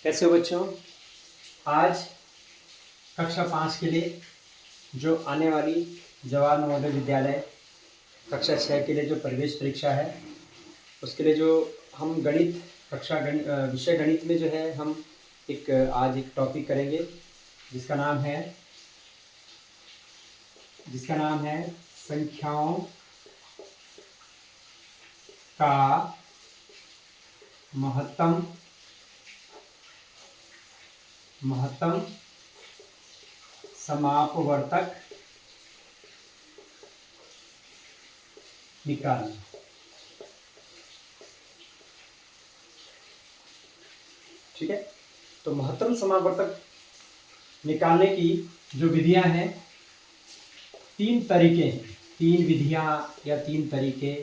कैसे हो बच्चों? आज कक्षा 5 के लिए जो आने वाली जवाहर नवोदय विद्यालय कक्षा 6 के लिए जो प्रवेश परीक्षा है, उसके लिए जो हम गणित विषय गणित में जो है हम आज एक टॉपिक करेंगे जिसका नाम है संख्याओं का महत्तम समापवर्तक निकालना। ठीक है, तो महत्तम समापवर्तक निकालने की जो विधियां हैं, तीन विधियां या तीन तरीके।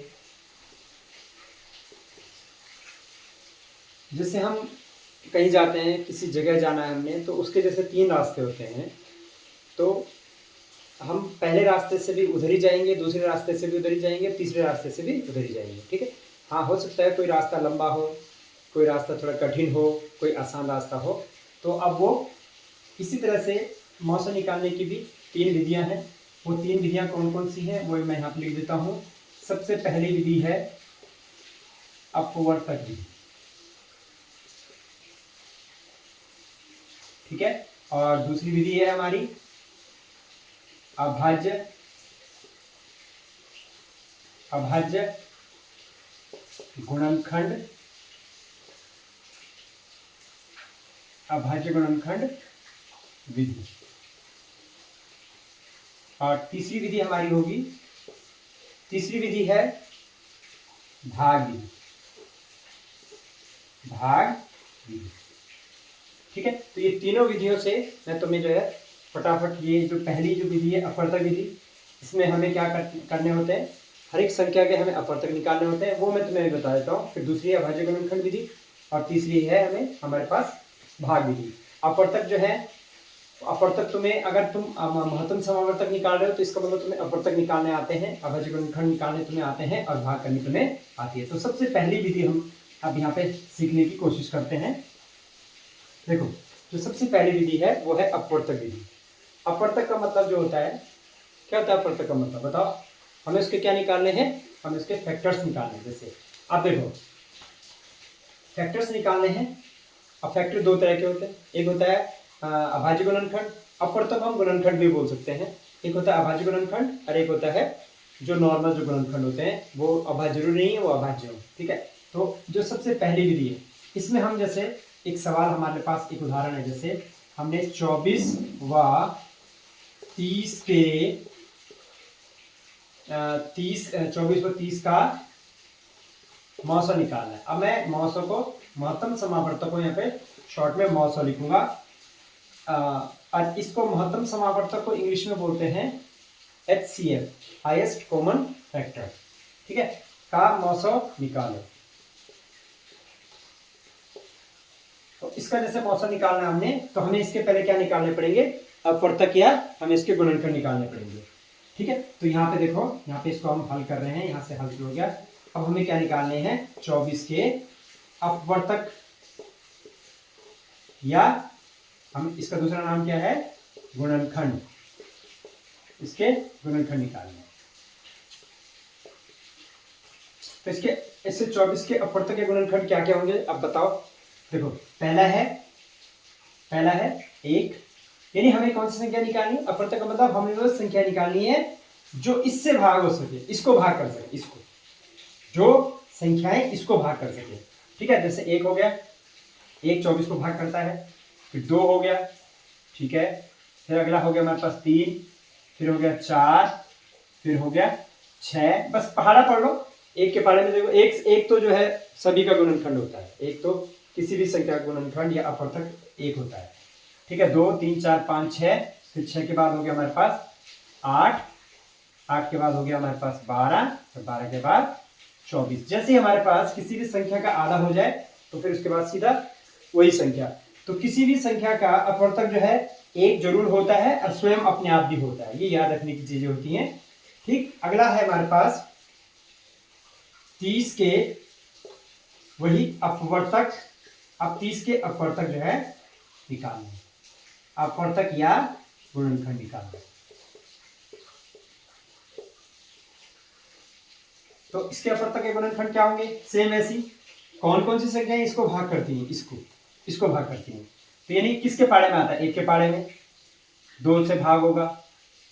जैसे हम कहीं जाते हैं, किसी जगह जाना है हमने, तो उसके जैसे तीन रास्ते होते हैं। तो हम पहले रास्ते से भी उधर ही जाएंगे, दूसरे रास्ते से भी उधर ही जाएंगे, तीसरे रास्ते से भी उधर ही जाएंगे। ठीक है, हाँ, हो सकता है कोई रास्ता लंबा हो, कोई रास्ता थोड़ा कठिन हो, कोई आसान रास्ता हो। तो अब वो इसी तरह से मौसम निकालने की भी तीन विधियां हैं। वो तीन विधियां कौन कौन सी हैं वो मैं यहाँ पर लिख देता हूँ। सबसे पहली विधि है अपवर्तक विधि। ठीक है, और दूसरी विधि है हमारी अभाज्य गुणनखंड विधि। और तीसरी विधि हमारी होगी, तीसरी विधि है भाग विधि। ठीक है, तो ये तीनों विधियों से मैं तुम्हें जो है फटाफट, ये जो पहली जो विधि है अपवर्तक विधि, इसमें हमें क्या करने होते हैं, हर एक संख्या के हमें अपवर्तक निकालने होते हैं, वो मैं तुम्हें बता देता हूँ। फिर दूसरी है अभाज्य गुणनखंड विधि, और तीसरी है हमारे पास भाग विधि। अपवर्तक जो है, अपवर्तक तुम्हें, अगर तुम महत्तम समावर्तक निकाल रहे हो तो इसका मतलब तुम्हें अपवर्तक निकालने आते हैं, अभाज्य गुणनखंड निकालने तुम्हें आते हैं, और भाग करनी तुम्हें आती है। तो सबसे पहली विधि हम अब यहाँ पे सीखने की कोशिश करते हैं। देखो, जो सबसे पहली विधि है वो है अपवर्तक विधि। अपवर्तक का मतलब जो होता है, क्या होता है अपवर्तक का मतलब बताओ? हमें उसके क्या निकालने हैं? हमें उसके फैक्टर्स निकालने हैं। जैसे अब देखो, फैक्टर्स निकालने हैं। अब फैक्टर दो तरह के होते हैं, एक होता है अभाज्य गुणनखंड, अपवर्तक हम गुणनखंड भी बोल सकते हैं। एक होता है अभाज्य गुणनखंड, और एक होता है जो नॉर्मल जो गुणनखंड होते हैं, वो अभाज्य जरूरी नहीं है वो अभाज्य हो। ठीक है, तो जो सबसे पहली विधि है, इसमें हम जैसे एक सवाल, हमारे पास एक उदाहरण है, जैसे हमने 24 व 30 का मौसम निकालना है। अब मैं मौसम को, महत्तम समावर्तक को यहाँ पे शॉर्ट में मौसम लिखूंगा, और इसको महत्तम समावर्तक को इंग्लिश में बोलते हैं HCF, हाईएस्ट कॉमन फैक्टर। ठीक है, का मौसम निकालो। तो इसका जैसे मौसम निकालना हमने, तो हमें इसके पहले क्या निकालने पड़ेंगे? अपवर्तक, या हमें इसके गुणनखंड निकालने पड़ेंगे। ठीक है, तो यहाँ पे देखो, यहाँ पे इसको हम हल कर रहे हैं, यहाँ से हल हो गया। अब हमें क्या निकालने हैं? 24 के अपवर्तक, या हम इसका दूसरा नाम क्या है? गुणनखंड। इसके गुणनखंड निकालने हैं। तो इससे 24 के अपवर्तक के गुणनखंड क्या क्या होंगे अब बताओ? देखो, पहला है 1, यानी हमें कौन सी संख्या निकालनी है? अपवर्तक का मतलब हमें वो संख्या निकालनी है जो इससे भाग हो सके, इसको भाग कर सके, इसको, जो संख्याएं इसको भाग कर सके। ठीक है, जैसे 1 हो गया, 1 24 को भाग करता है। फिर 2 हो गया, ठीक है, फिर अगला हो गया हमारे पास 3, फिर हो गया 4, फिर हो गया 6। बस पहाड़ा पढ़ लो, एक के पहाड़े में देखो, एक तो जो है सभी का गुणनखंड होता है, एक तो किसी भी संख्या का गुणनखंड या अपवर्तक एक होता है। ठीक है, 2 3 4 5 6, फिर 6 के बाद हो गया हमारे पास 8, 8 के बाद हो गया हमारे पास 12, फिर 12 के बाद 24। जैसे ही हमारे पास किसी भी संख्या का आधा हो जाए तो फिर उसके बाद सीधा वही संख्या। तो किसी भी संख्या का अपवर्तक जो है एक जरूर होता है, और स्वयं अपने आप भी होता है, ये याद रखने की चीजें होती हैं। ठीक, अगला है हमारे पास 30 के वही अपवर्तक अब 30 के अपवर्तक जो है निकालना है, अपवर्तक या गुणनखंड निकालना है। तो इसके अपवर्तक या गुणनखंड क्या होंगे? सेम ऐसी कौन कौन सी संख्याएं इसको भाग करती हैं, इसको भाग करती हैं। तो यानी किसके पाड़े में आता है? 1 के पाड़े में, 2 से भाग होगा,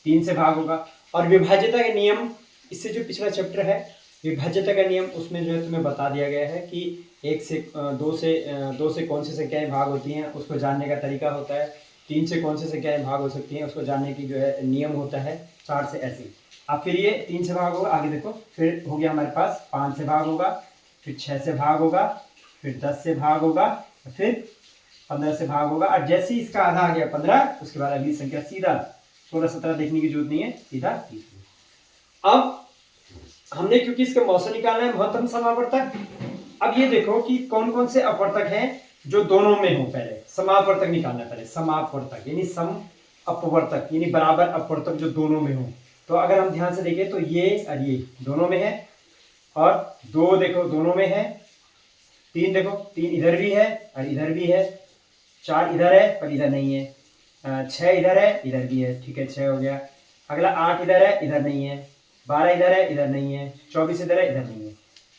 3 से भाग होगा। और विभाज्यता के नियम, इससे जो पिछला चैप्टर है विभाज्यता का नियम, उसमें जो है तुम्हें बता दिया गया है कि 1 से 2 से कौन सी संख्याएं भाग होती हैं उसको जानने का तरीका होता है, 3 से कौन सी संख्याएं भाग हो सकती हैं उसको जानने की जो है नियम होता है, 4 से ऐसे। अब फिर ये 3 से भाग होगा, आगे देखो फिर हो गया हमारे पास 5 से भाग होगा, फिर 6 से भाग होगा, फिर 10 से भाग होगा, फिर 15 से भाग होगा। और जैसे ही इसका आधा आ गया 15, उसके बाद अगली संख्या सीधा 16 17 देखने की जरूरत नहीं है, सीधा 30। अब हमने क्योंकि इसका मौसम निकालना है महत्तम समावर्तक, अब ये देखो कि कौन कौन से अपवर्तक हैं जो दोनों में हो। पहले समापवर्तक निकालना है, पहले समापवर्तक यानी सम अपवर्तक यानी बराबर अपवर्तक जो दोनों में हो। तो अगर हम ध्यान से देखें तो ये और ये दोनों में है, और 2 देखो दोनों में है, 3 देखो 3 इधर भी है और इधर भी है, 4 इधर है पर इधर नहीं है, 6 इधर है इधर भी है, ठीक है 6 हो गया। अगला 8 इधर है इधर नहीं है, 12 इधर है इधर नहीं है, 24 इधर है इधर नहीं है।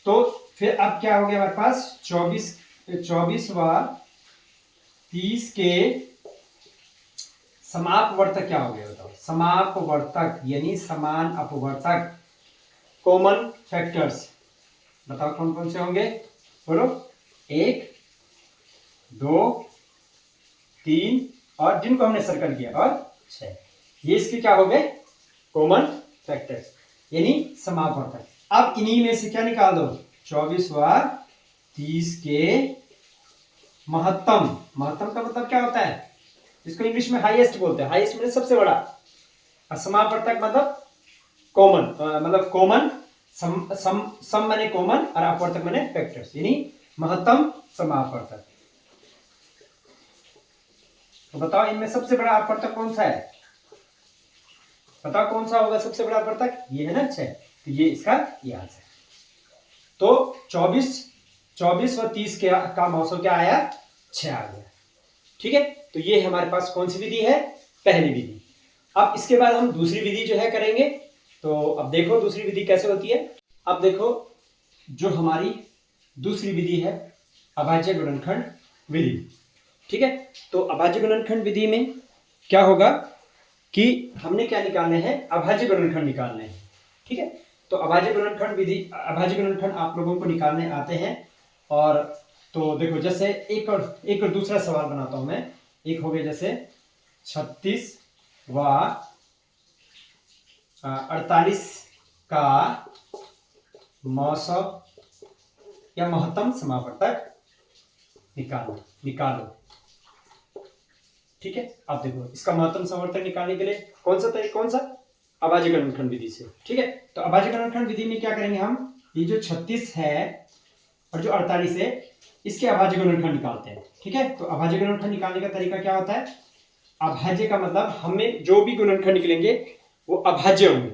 तो फिर अब क्या हो गया हमारे पास 24 व 30 के समापवर्तक क्या हो गया बताओ? समापवर्तक यानी समान अपवर्तक, कॉमन फैक्टर्स बताओ कौन कौन से होंगे? बोलो। 1 2 3 और जिनको हमने सर्कल किया और 6, ये इसके क्या हो गए? कॉमन फैक्टर्स यानी समापवर्तक। अब इन्हीं में से क्या निकाल दो? 24 व 30 के महत्तम। महत्तम का मतलब क्या होता है? जिसको इंग्लिश में हाईएस्ट बोलते हैं, हाईएस्ट मतलब सबसे बड़ा, और समापवर्तक मतलब कॉमन, मतलब कॉमन, सम माने कॉमन और अपवर्तक माने फैक्टर्स यानी महत्तम समापवर्तक। तो बताओ इनमें सबसे बड़ा अपवर्तक कौन सा है? बताओ कौन सा होगा सबसे बड़ा अपवर्तक? ये है ना 6, तो ये इसका आंसर है। तो 24 व 30 का मौसम क्या आया? 6 आ गया, ठीक है। तो ये हमारे पास कौन सी विधि है? पहली विधि। अब इसके बाद हम दूसरी विधि जो है करेंगे। तो अब देखो दूसरी विधि कैसे होती है। अब देखो जो हमारी दूसरी विधि है अभाज्य गुणनखंड विधि, ठीक है। तो अभाज्य गुणनखंड विधि में क्या होगा कि हमने क्या निकालने हैं? अभाज्य गुणनखंड निकालने हैं, ठीक है। तो अभाज्य गुणनखंड विधि, अभाज्य गुणनखंड आप लोगों को निकालने आते हैं। और तो देखो जैसे एक और दूसरा सवाल बनाता हूं मैं। एक हो गया जैसे 36 व 48 का मौसम या महत्तम समापवर्तक निकालो, ठीक है। अब देखो इसका महत्तम समापवर्तक निकालने के लिए कौन सा अभाज्य गुणनखंड विधि से, ठीक है। तो अभाज्य गुणनखंड विधि में क्या करेंगे हम? ये जो 36 है और जो 48 है इसके अभाज्य गुणनखंड निकालते हैं, ठीक है। तो अभाज्य गुणनखंड निकालने का तरीका क्या होता है? अभाज्य का मतलब हमें जो भी गुणनखंड निकलेंगे वो अभाज्य होंगे,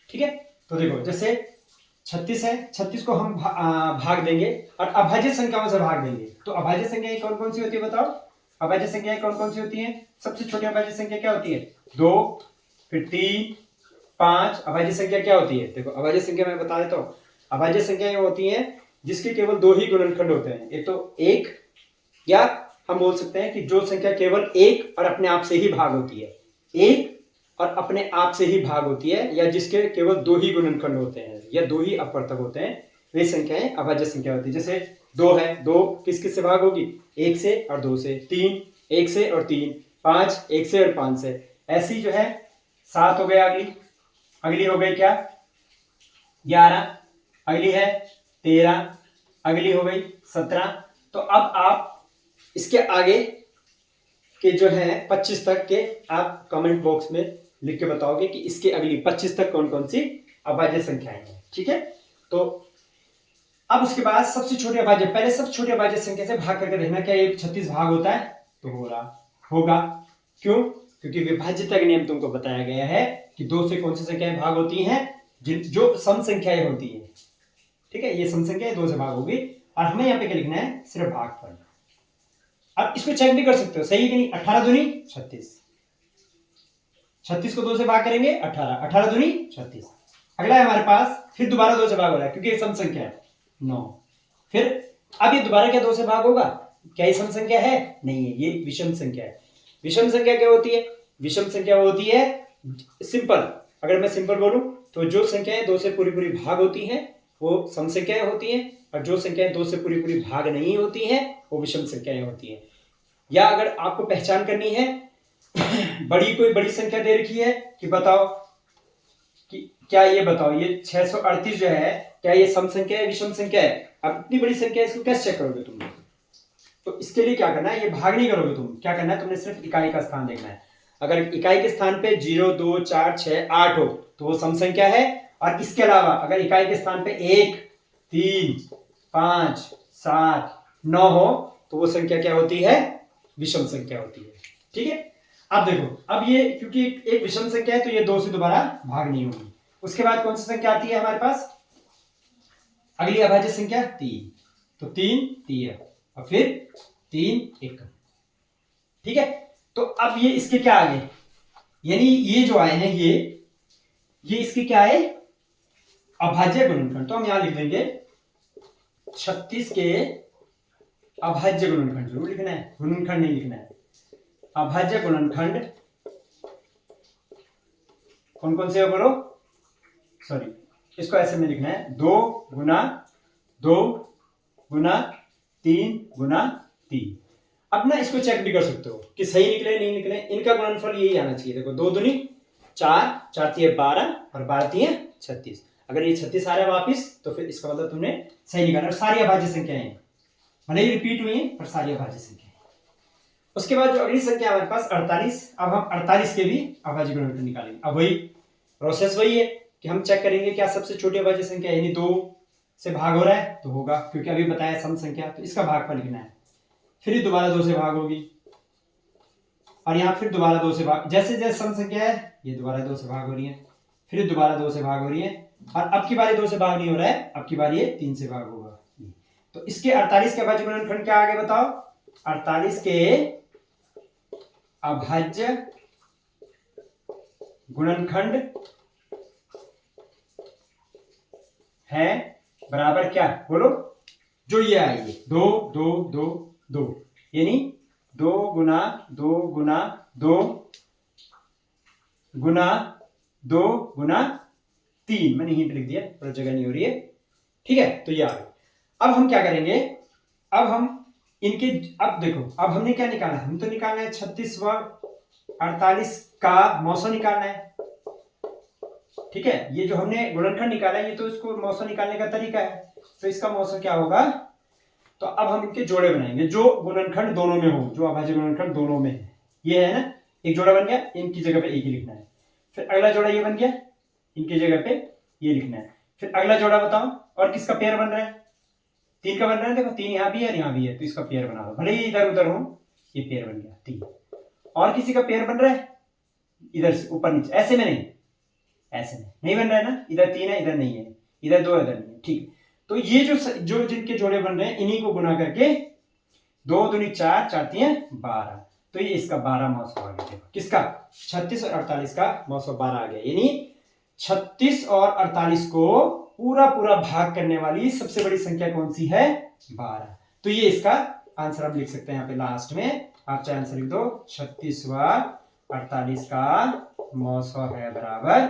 ठीक है। तो देखो जैसे 36 है, 36 को हम भाग देंगे और अभाज्य संख्याओं से भाग देंगे। तो अभाज्य संख्याएं कौन कौन सी होती है बताओ? अभाज्य संख्याएं कौन कौन सी होती हैं? सबसे छोटी अभाज्य संख्या क्या होती है? 2, फिर 3, 5। अभाज्य संख्या क्या होती है? देखो अभाज्य संख्या मैं बता देता हूं। अभाज्य संख्याएं होती हैं जिसके केवल 2 ही गुणनखंड होते हैं। एक तो 1, या हम बोल सकते हैं कि जो संख्या केवल 1 और अपने आप से ही भाग होती है, 1 और अपने आप से ही भाग होती है, या जिसके केवल 2 ही गुणनखंड होते हैं या 2 ही अपवर्तक होते हैं, वे संख्याएं अभाज्य संख्या होती है। जैसे 2 है, 2 किस किस से भाग होगी? 1 से और 2 से, 3 1 से और 3, 5 1 से और 5 से, ऐसी जो है 7 हो गया। अगली हो गई क्या? 11, अगली है 13, अगली हो गई 17। तो अब आप इसके आगे के जो है 25 तक के आप कमेंट बॉक्स में लिख के बताओगे कि इसके अगली 25 तक कौन कौन सी अभाज्य संख्याएं हैं, ठीक है। तो अब उसके बाद सबसे छोटी अभाज्य, पहले सबसे छोटी अभाज्य संख्या से भाग करके देखना क्या ये 36 भाग होता है? तो होगा। क्यों? क्योंकि विभाज्यता का नियम तुमको बताया गया है कि 2 से कौन सी संख्याएं भाग होती हैं? जो सम संख्याएं होती हैं, ठीक है। ये सम संख्या 2 से भाग होगी और हमें यहाँ पे क्या लिखना है? सिर्फ भागफल, अब इसको चेक भी कर सकते हो, सही है कि नहीं। 18 दूनी 36, 36 को 2 से भाग करेंगे 18, 18 दूनी 36। अगला है हमारे पास, फिर दोबारा 2 से भाग हो रहा है क्योंकि ये सम संख्या है 9। फिर अब ये दोबारा क्या 2 से भाग होगा? क्या ये सम संख्या है? नहीं है, ये विषम संख्या है। विषम संख्या क्या होती है? विषम संख्या होती है सिंपल। अगर मैं सिंपल बोलूं तो जो संख्याएं 2 से पूरी पूरी भाग होती हैं वो सम संख्याएं होती हैं, और जो संख्याएं 2 से पूरी पूरी भाग नहीं होती हैं वो विषम संख्याएं होती हैं। या अगर आपको पहचान करनी है, कोई बड़ी संख्या दे रखी है कि बताओ कि क्या, ये बताओ ये 638 जो है क्या ये सम संख्या है विषम संख्या है? अब इतनी बड़ी संख्या है, इसको कैसे चेक करोगे तुम? तो इसके लिए क्या करना है, ये भाग नहीं करोगे तुम, क्या करना है तुमने सिर्फ इकाई का स्थान देखना है। अगर इकाई के स्थान पे 0, 2, 4, 6, 8 हो तो वो सम संख्या है, और इसके अलावा अगर इकाई के स्थान पे 1, 3, 5, 7, 9 हो तो वो संख्या क्या होती है? विषम संख्या होती है। ठीक है, अब देखो, अब ये क्योंकि एक विषम संख्या है तो ये 2 से दोबारा भाग नहीं होगी। उसके बाद कौन सी संख्या आती है हमारे पास? अगली अभाज्य संख्या 3, तो 3 3 और फिर 3 1। ठीक है, तो अब ये इसके क्या आगे, यानी ये जो आए हैं ये इसके क्या है? अभाज्य गुणनखंड। तो हम यहां लिख देंगे 36 के अभाज्य गुणनखंड, जरूर लिखना है, गुणनखंड नहीं लिखना है। अभाज्य गुणनखंड कौन कौन से है बोलो? सॉरी, इसको ऐसे में लिखना है 2 गुना 2 गुना 3 गुना 3। अब ना इसको चेक भी कर सकते हो कि सही निकले नहीं निकले। इनका गुणनफल यही आना चाहिए। देखो 2 दूनी 4, 4 तिये 12 और 12 तिये 36। अगर ये 36 आ रहा है वापिस तो फिर इसका मतलब तुमने सही निकाला। और सारी अभाज्य संख्याएं हैं, भले ही रिपीट हुई है पर सारी अभाज्य संख्या। उसके बाद जो अगली संख्या हमारे पास 48। अब हम 48 के भी अभाज्य गुणनफल निकालेंगे। अब वही प्रोसेस वही है कि हम चेक करेंगे क्या सबसे छोटी अभाज्य संख्या यानी 2 से भाग हो रहा है तो होगा, क्योंकि अभी बताया सम संख्या, तो इसका भागफल लिखना है। फिर दोबारा 2 से भाग होगी, और यहाँ फिर दोबारा 2 से भाग, जैसे जैसे सम संख्या है ये दोबारा 2 से भाग हो रही है, फिर दोबारा 2 से भाग हो रही है, और अब की बारी 2 से भाग नहीं हो रहा है, अब की बारी ये 3 से भाग होगा। तो इसके 48 के अभाज्य गुणनखंड क्या आगे बताओ? 48 के अभाज्य गुणनखंड है बराबर क्या बोलो? जो ये आएगी 2 2 2 2, यानी 2 गुना 2 गुना 2 गुना 2 गुना 3। मैंने हिंट लिख दिया, पर जगह नहीं हो रही है। ठीक है, तो ये आ गया। अब हम क्या करेंगे, अब हम इनके, अब देखो अब हमने क्या निकाला, हम तो निकालना है 36 व 48 का मौसम निकालना है। ठीक है, ये जो हमने गुणनखंड निकाला है ये तो इसको मौसम निकालने का तरीका है। तो इसका मौसम क्या होगा? तो अब हम इनके जोड़े बनाएंगे जो गुणनखंड दोनों में हो, जो अभाज्य गुणनखंड दोनों में है। ये है ना, एक जोड़ा बन गया, इनकी जगह पे एक ही लिखना है। फिर अगला जोड़ा ये बन गया, इनकी जगह पे ये लिखना है। फिर अगला जोड़ा बताओ, और किसका पेयर बन रहा है? 3 का बन रहा है। देखो 3 यहाँ भी है और यहाँ भी है, तो इसका पेयर बना दो, भले ही इधर उधर हो, ये पेयर बन गया 3। और किसी का पेयर बन रहा है इधर से ऊपर नीचे, ऐसे में नहीं, ऐसे में नहीं बन रहा है ना, इधर 3 है इधर नहीं है, इधर 2 इधर नहीं है। ठीक, तो ये जो जिनके जोड़े बन रहे हैं इन्हीं को गुना करके 2 दूनी 4, 4 तिये 12, तो ये इसका 12 मौसम आ गया। देखो किसका? 36 और 48 का मौसम 12 आ गया, यानी 36 और 48 को पूरा पूरा भाग करने वाली सबसे बड़ी संख्या कौन सी है? 12। तो ये इसका आंसर आप लिख सकते हैं यहाँ पे लास्ट में, आप चाहे आंसर लिख दो 36 व 48 का मौसम है बराबर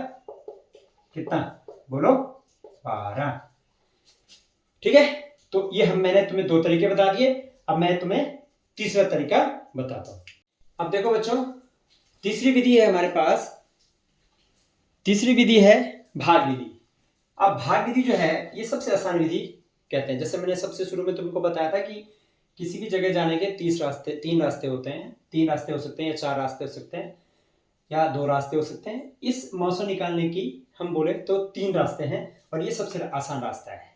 कितना बोलो? 12। ठीक है, तो ये मैंने तुम्हें 2 तरीके बता दिए। अब मैं तुम्हें तीसरा तरीका बताता हूं। अब देखो बच्चों, तीसरी विधि है हमारे पास, तीसरी विधि है भाग विधि। अब भाग विधि जो है ये सबसे आसान विधि कहते हैं। जैसे मैंने सबसे शुरू में तुमको बताया था कि किसी भी जगह जाने के 3 रास्ते होते हैं। 3 रास्ते हो सकते हैं या 4 रास्ते हो सकते हैं या 2 रास्ते हो सकते हैं। इस मौसम निकालने की हम बोले तो 3 रास्ते हैं, और ये सबसे आसान रास्ता है।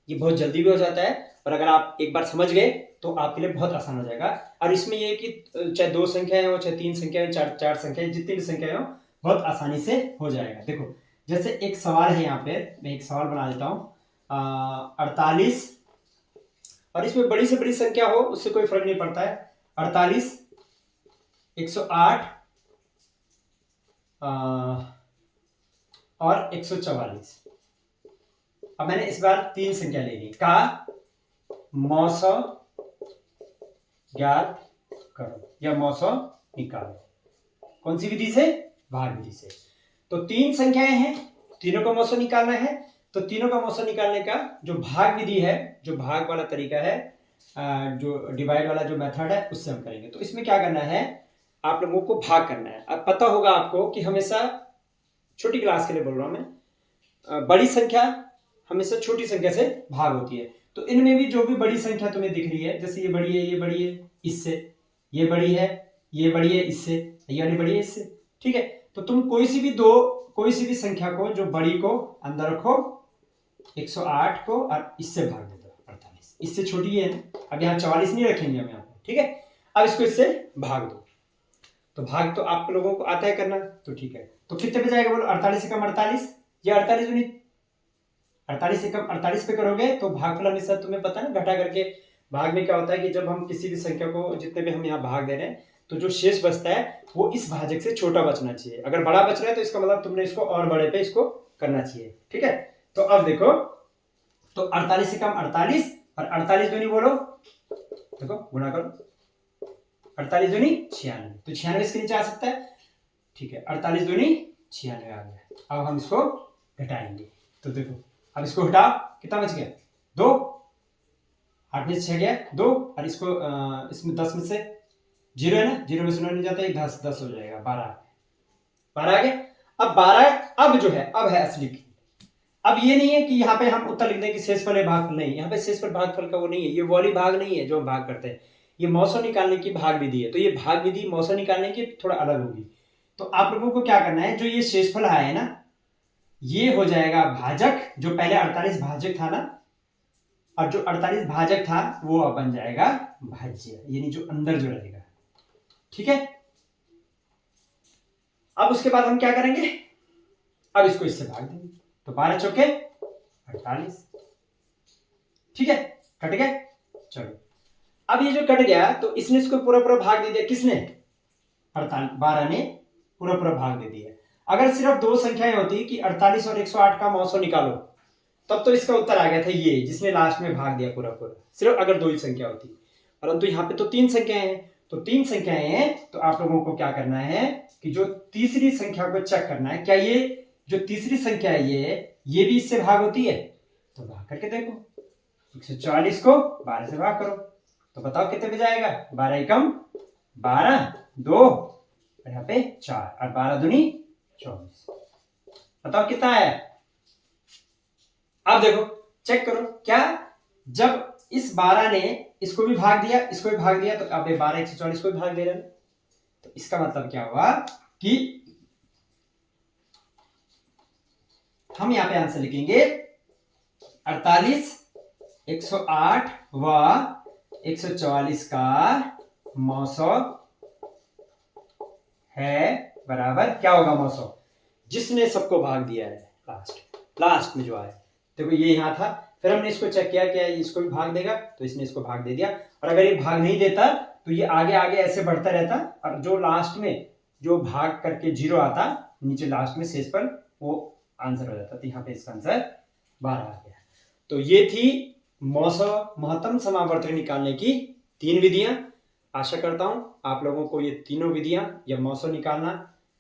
ये बहुत जल्दी भी हो जाता है, और अगर आप एक बार समझ गए तो आपके लिए बहुत आसान हो जाएगा। और इसमें ये कि चाहे 2 संख्याएं हो, चाहे 3 संख्याएं हो, 4 संख्याएं, जितनी भी संख्याएं हो, बहुत आसानी से हो जाएगा। देखो जैसे एक सवाल है, यहाँ पे मैं एक सवाल बना देता हूँ 48, और इसमें बड़ी से बड़ी संख्या हो उससे कोई फर्क नहीं पड़ता है। 48, 108 और 144। अब मैंने इस बार 3 संख्या ले ली का मौसौ ज्ञात करो या मौसौ निकालो। कौन सी विधि से? भाग विधि से। तो 3 संख्याएं हैं, तीनों का मौसौ निकालना है। तो तीनों का मौसौ निकालने का जो भाग विधि है, जो भाग वाला तरीका है, जो डिवाइड वाला जो मेथड है, उससे हम करेंगे। तो इसमें क्या करना है, आप लोगों को भाग करना है। अब पता होगा आपको कि हमेशा, छोटी क्लास के लिए बोल रहा हूं मैं, बड़ी संख्या हमेशा छोटी संख्या से भाग होती है। तो इनमें भी जो भी बड़ी संख्या तुम्हें दिख रही है, जैसे ये बड़ी है, ये बड़ी है इससे, ये बड़ी है, ये बड़ी है इससे, ये वाली बड़ी है इससे, ठीक है। तो तुम कोई सी भी संख्या को, जो बड़ी को अंदर रखो, 108 को, और इससे भाग दे दो 48। इससे छोटी है ना, अब यहाँ 44 नहीं रखेंगे हम यहाँ पे, ठीक है। अब इसको इससे भाग दो। तो भाग तो आप लोगों को आता है करना, तो ठीक है। तो कितने पे जाएगा बोलो? 48 से कम 48, या 48 से कम 48 पे करोगे तो भागफल हमेशा तुम्हें पता है ना, घटा करके। भाग में क्या होता है कि जब हम किसी भी संख्या को, जितने भी हम यहाँ भाग दे रहे हैं, तो जो शेष बचता है वो इस भाजक से छोटा बचना चाहिए। अगर बड़ा बच रहा है तो इसका मतलब तुमने इसको और बड़े पे इसको करना चाहिए, ठीक है। तो अब देखो, तो 48 से कम 48 और 48 दूनी बोलो, देखो गुणा करो, 48 दूनी 96, तो 96 इसके नीचे आ सकता है, ठीक है। 48 दूनी 96 आ गया। अब हम इसको घटाएंगे, तो देखो अब इसको हटाओ, कितना बच गया? 2, 8 में से 6 गया 2, और इसको इसमें 10 में से 0 है ना, 0 में से 9 नहीं जाता, 10 हो जाएगा, 12 आ गया। अब 12, अब जो है, अब है असली की। अब ये नहीं है कि यहाँ पे हम उत्तर लिख दें कि शेषफल है भागफल, नहीं, यहाँ पे शेषफल भागफल का वो नहीं है, ये वाली भाग नहीं है जो हम भाग करते हैं, ये मौसौ निकालने की भाग विधि है। तो ये भाग विधि मौसौ निकालने की थोड़ा अलग होगी। तो आप लोगों को क्या करना है, जो ये शेषफल आया है ना, ये हो जाएगा भाजक, जो पहले 48 भाजक था ना, और जो 48 भाजक था वो अब बन जाएगा भाज्य, यानी जो अंदर जो रहेगा, ठीक है। अब उसके बाद हम क्या करेंगे, अब इसको इससे भाग देंगे, तो 12 चौके 48, ठीक है, कट गया। चलो, अब ये जो कट गया, तो इसने इसको पूरा पूरा भाग दे दिया, किसने? 12 ने पूरा पूरा भाग दे दिया। अगर सिर्फ 2 संख्याएं होती कि 48 और 108 का मौसौ निकालो, तब तो इसका उत्तर आ गया था ये, जिसने लास्ट में भाग दिया पूरा पूरा, सिर्फ अगर 2 ही संख्या होती। परंतु यहाँ पे तो 3 संख्याएं हैं, तो 3 संख्याएं हैं, तो आप लोगों को क्या करना है कि जो तीसरी संख्या को चेक करना है, क्या ये जो तीसरी संख्या है ये भी इससे भाग होती है? तो भाग करके देखो, 144 को 12 से भाग करो, तो बताओ कितने पे जाएगा? 12 एकम 12, 2 और यहाँ पे 4, और 12 दूनी 24, बताओ कितना है? अब देखो, चेक करो, क्या जब इस 12 ने इसको भी भाग दिया, इसको भी भाग दिया, तो अब 12 144 को भी भाग दे रहा है। तो इसका मतलब क्या हुआ कि हम यहां पे आंसर लिखेंगे 48, 108 व 144 का मौसौ है बराबर, क्या होगा मौसौ? जिसने सबको भाग दिया है, लास्ट में जो आया। देखो ये यहां था, फिर हमने इसको चेक किया क्या इसको भी भाग देगा, तो इसने इसको भाग दे दिया। और अगर ये भाग नहीं देता तो ये आगे आगे ऐसे बढ़ता रहता, और जो लास्ट में जो भाग करके 0 आता, नीचे लास्ट में शेष पर, वो आंसर हो जाता। तो यहाँ पे इसका आंसर 12 आ गया। तो ये थी मौसौ महत्तम समावर्तक निकालने की 3 विधियां। आशा करता हूं आप लोगों को ये तीनों विधियां या मौसौ निकालना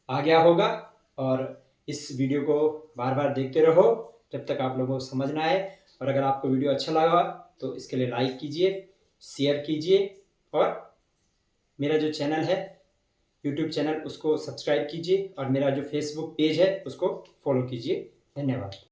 आ गया होगा, और इस वीडियो को बार बार देखते रहो जब तक आप लोगों को समझ ना आए। और अगर आपको वीडियो अच्छा लगा तो इसके लिए लाइक कीजिए, शेयर कीजिए, और मेरा जो चैनल है यूट्यूब चैनल उसको सब्सक्राइब कीजिए, और मेरा जो फेसबुक पेज है उसको फॉलो कीजिए। धन्यवाद।